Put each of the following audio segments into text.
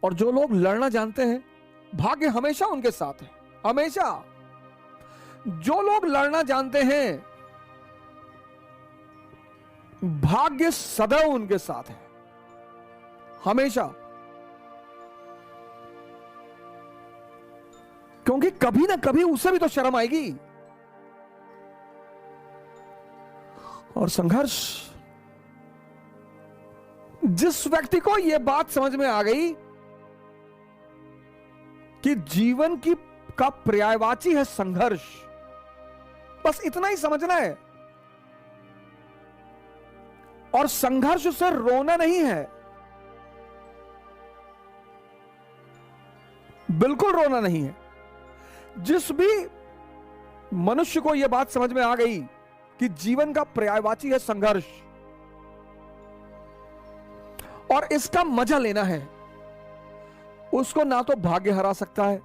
और जो लोग लड़ना जानते हैं, भाग्य हमेशा उनके साथ है। हमेशा जो लोग लड़ना जानते हैं, भाग्य सदैव उनके साथ है, हमेशा। क्योंकि कभी ना कभी उसे भी तो शर्म आएगी। और संघर्ष, जिस व्यक्ति को यह बात समझ में आ गई कि जीवन का पर्यायवाची है संघर्ष, बस इतना ही समझना है। और संघर्ष से रोना नहीं है, बिल्कुल रोना नहीं है। जिस भी मनुष्य को यह बात समझ में आ गई कि जीवन का पर्यायवाची है संघर्ष और इसका मजा लेना है, उसको ना तो भाग्य हरा सकता है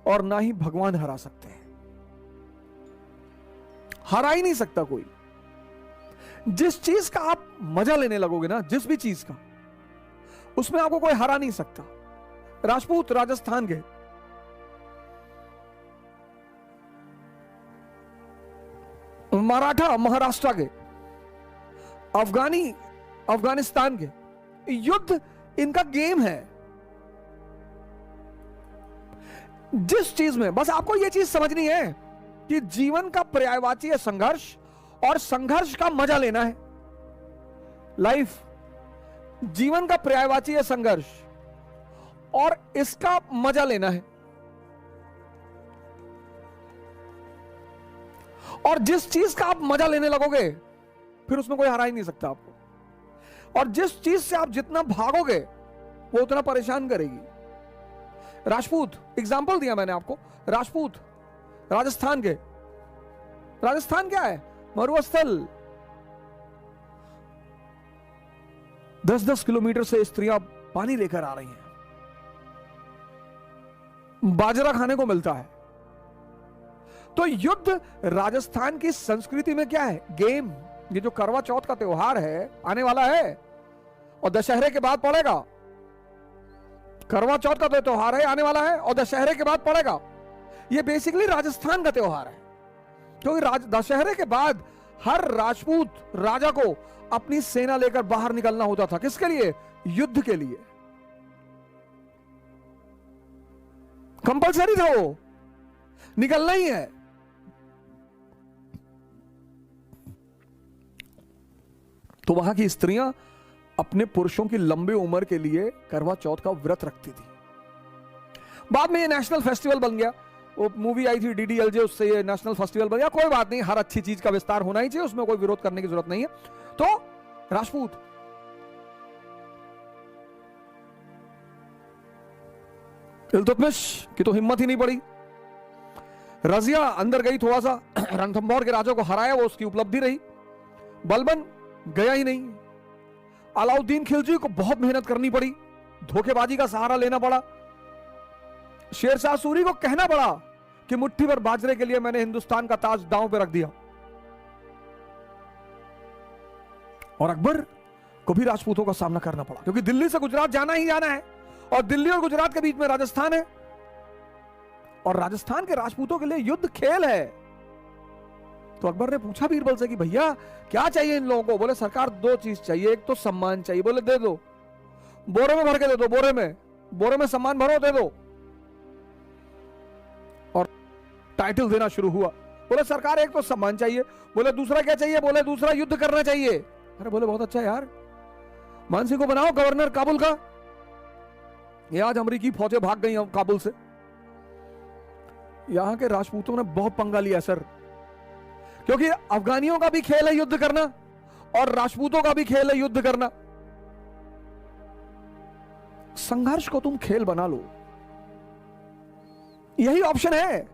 और ना ही भगवान हरा सकते हैं। हरा ही नहीं सकता कोई। जिस चीज का आप मजा लेने लगोगे ना, जिस भी चीज का, उसमें आपको कोई हरा नहीं सकता। राजपूत राजस्थान के, मराठा महाराष्ट्र के, अफगानिस्तान के, युद्ध इनका गेम है। जिस चीज में बस आपको यह चीज समझनी है कि जीवन का पर्यायवाची है संघर्ष और संघर्ष का मजा लेना है। लाइफ, जीवन का पर्यायवाची है संघर्ष और इसका मजा लेना है। और जिस चीज का आप मजा लेने लगोगे, फिर उसमें कोई हरा ही नहीं सकता आपको। और जिस चीज से आप जितना भागोगे, वो उतना परेशान करेगी। राजपूत, एग्जाम्पल दिया मैंने आपको, राजपूत राजस्थान के। राजस्थान क्या है? मरुस्थल। 10-10 किलोमीटर से स्त्रियां पानी लेकर आ रही हैं, बाजरा खाने को मिलता है। तो युद्ध राजस्थान की संस्कृति में क्या है? गेम। ये जो करवा चौथ का त्योहार है, आने वाला है और दशहरे के बाद पड़ेगा। करवा चौथ का तो त्योहार है, आने वाला है और दशहरे के बाद पड़ेगा। ये बेसिकली राजस्थान का त्योहार है, क्योंकि दशहरे के बाद हर राजपूत राजा को अपनी सेना लेकर बाहर निकलना होता था। किसके लिए? युद्ध के लिए। कंपलसरी था, वो निकलना ही है। तो वहां की स्त्रियां अपने पुरुषों की लंबी उम्र के लिए करवा चौथ का व्रत रखती थी। बाद में ये नेशनल फेस्टिवल बन गया। वो मूवी आई थी DDLJ, उससे ये नेशनल फेस्टिवल बन गया। कोई बात नहीं, हर अच्छी चीज का विस्तार होना ही चाहिए, उसमें कोई विरोध करने की जरूरत नहीं है। तो राजपूत, इल्तुतमिश की तो हिम्मत ही नहीं पड़ी। रजिया अंदर गई, थोड़ा सा रणथंभौर के राजा को हराया, वो उसकी उपलब्धि रही। बलबन गया ही नहीं। अलाउद्दीन खिलजी को बहुत मेहनत करनी पड़ी, धोखेबाजी का सहारा लेना पड़ा। शेरशाह सूरी को कहना पड़ा कि मुट्ठी भर बाजरे के लिए मैंने हिंदुस्तान का ताज दांव पे रख दिया। और अकबर को भी राजपूतों का सामना करना पड़ा, क्योंकि दिल्ली से गुजरात जाना ही जाना है और दिल्ली और गुजरात के बीच में राजस्थान है। और राजस्थान के राजपूतों के लिए युद्ध खेल है। तो अकबर ने पूछा बीरबल से कि भैया क्या चाहिए इन लोगों को? बोले सरकार 2 चीज चाहिए, एक तो सम्मान चाहिए। बोले दे दो, बोरे में भर के दे दो, बोरे में सम्मान भरो, दे दो। और टाइटल देना शुरू हुआ। बोले सरकार एक तो सम्मान चाहिए। बोले दूसरा क्या चाहिए? बोले दूसरा युद्ध करना चाहिए। अरे बोले बहुत अच्छा यार, मानसी को बनाओ गवर्नर काबुल का। ये आज अमेरिकी फौजें भाग गई काबुल से। यहां के राजपूतों ने बहुत पंगा लिया सर, क्योंकि अफगानियों का भी खेल है युद्ध करना और राजपूतों का भी खेल है युद्ध करना। संघर्ष को तुम खेल बना लो, यही ऑप्शन है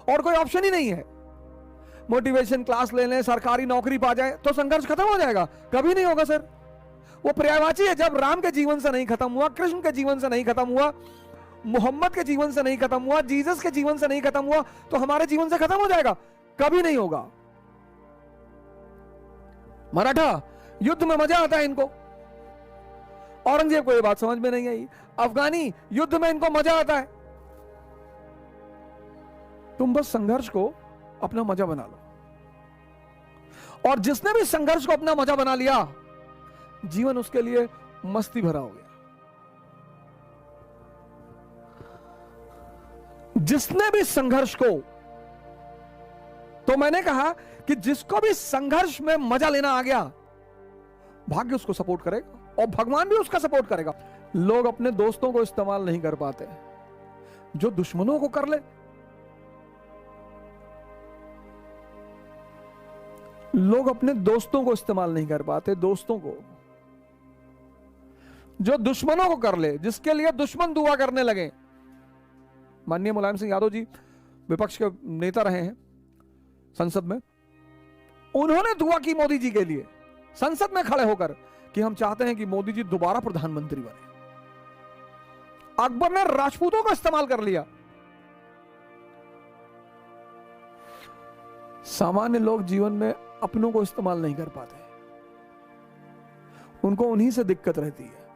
और कोई ऑप्शन ही नहीं है। मोटिवेशन क्लास ले लें, सरकारी नौकरी पा जाए तो संघर्ष खत्म हो जाएगा? कभी नहीं होगा सर। वो पर्यायवाची है। जब राम के जीवन से नहीं खत्म हुआ, कृष्ण के जीवन से नहीं खत्म हुआ, मोहम्मद के जीवन से नहीं खत्म हुआ, जीसस के जीवन से नहीं खत्म हुआ, तो हमारे जीवन से खत्म हो जाएगा? कभी नहीं होगा। मराठा युद्ध में मजा आता है इनको, औरंगजेब को यह बात समझ में नहीं आई। अफगानी युद्ध में इनको मजा आता है। तुम बस संघर्ष को अपना मजा बना लो, और जिसने भी संघर्ष को अपना मजा बना लिया, जीवन उसके लिए मस्ती भरा हो गया। जिसने भी संघर्ष को, तो मैंने कहा कि जिसको भी संघर्ष में मजा लेना आ गया, भाग्य उसको सपोर्ट करेगा और भगवान भी उसका सपोर्ट करेगा। लोग अपने दोस्तों को इस्तेमाल नहीं कर पाते, जो दुश्मनों को कर ले। लोग अपने दोस्तों को इस्तेमाल नहीं कर पाते, दोस्तों को, जो दुश्मनों को कर ले, जिसके लिए दुश्मन दुआ करने लगे। माननीय मुलायम सिंह यादव जी विपक्ष के नेता रहे हैं संसद में, उन्होंने दुआ की मोदी जी के लिए संसद में खड़े होकर कि हम चाहते हैं कि मोदी जी दोबारा प्रधानमंत्री बने। अकबर ने राजपूतों का इस्तेमाल कर लिया। सामान्य लोग जीवन में अपनों को इस्तेमाल नहीं कर पाते, उनको उन्हीं से दिक्कत रहती है,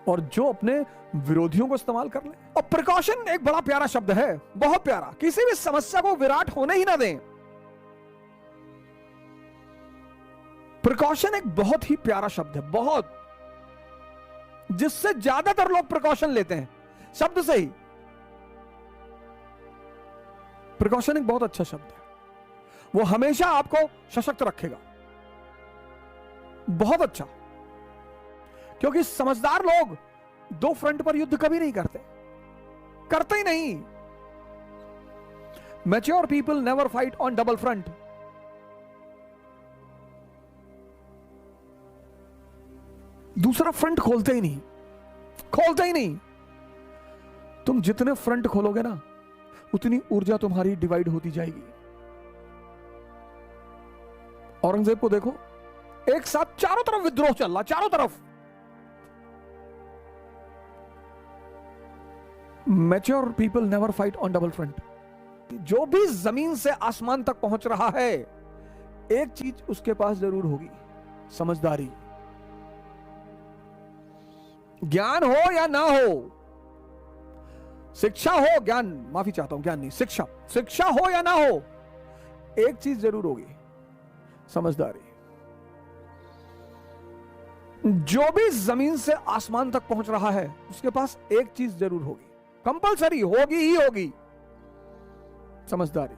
और जो अपने विरोधियों को इस्तेमाल कर ले। और प्रिकॉशन एक बड़ा प्यारा शब्द है, बहुत प्यारा। किसी भी समस्या को विराट होने ही ना दें। प्रिकॉशन एक बहुत ही प्यारा शब्द है, बहुत, जिससे ज्यादातर लोग प्रिकॉशन लेते हैं शब्द से ही। प्रिकॉशन एक बहुत अच्छा शब्द है, वो हमेशा आपको सशक्त रखेगा, बहुत अच्छा। क्योंकि समझदार लोग दो फ्रंट पर युद्ध कभी नहीं करते, करते ही नहीं। Mature people never fight on double front. दूसरा फ्रंट खोलते ही नहीं, खोलते ही नहीं। तुम जितने फ्रंट खोलोगे ना, उतनी ऊर्जा तुम्हारी डिवाइड होती जाएगी। औरंगजेब को देखो, एक साथ चारों तरफ विद्रोह चल रहा, चारों तरफ। Mature people never fight on double front. जो भी जमीन से आसमान तक पहुंच रहा है, एक चीज उसके पास जरूर होगी, समझदारी। ज्ञान हो या ना हो, शिक्षा हो, ज्ञान, माफी चाहता हूं, ज्ञान नहीं, शिक्षा, शिक्षा हो या ना हो, एक चीज जरूर होगी, समझदारी। जो भी जमीन से आसमान तक पहुंच रहा है, उसके पास एक चीज जरूर होगी, कंपलसरी होगी ही होगी, समझदारी।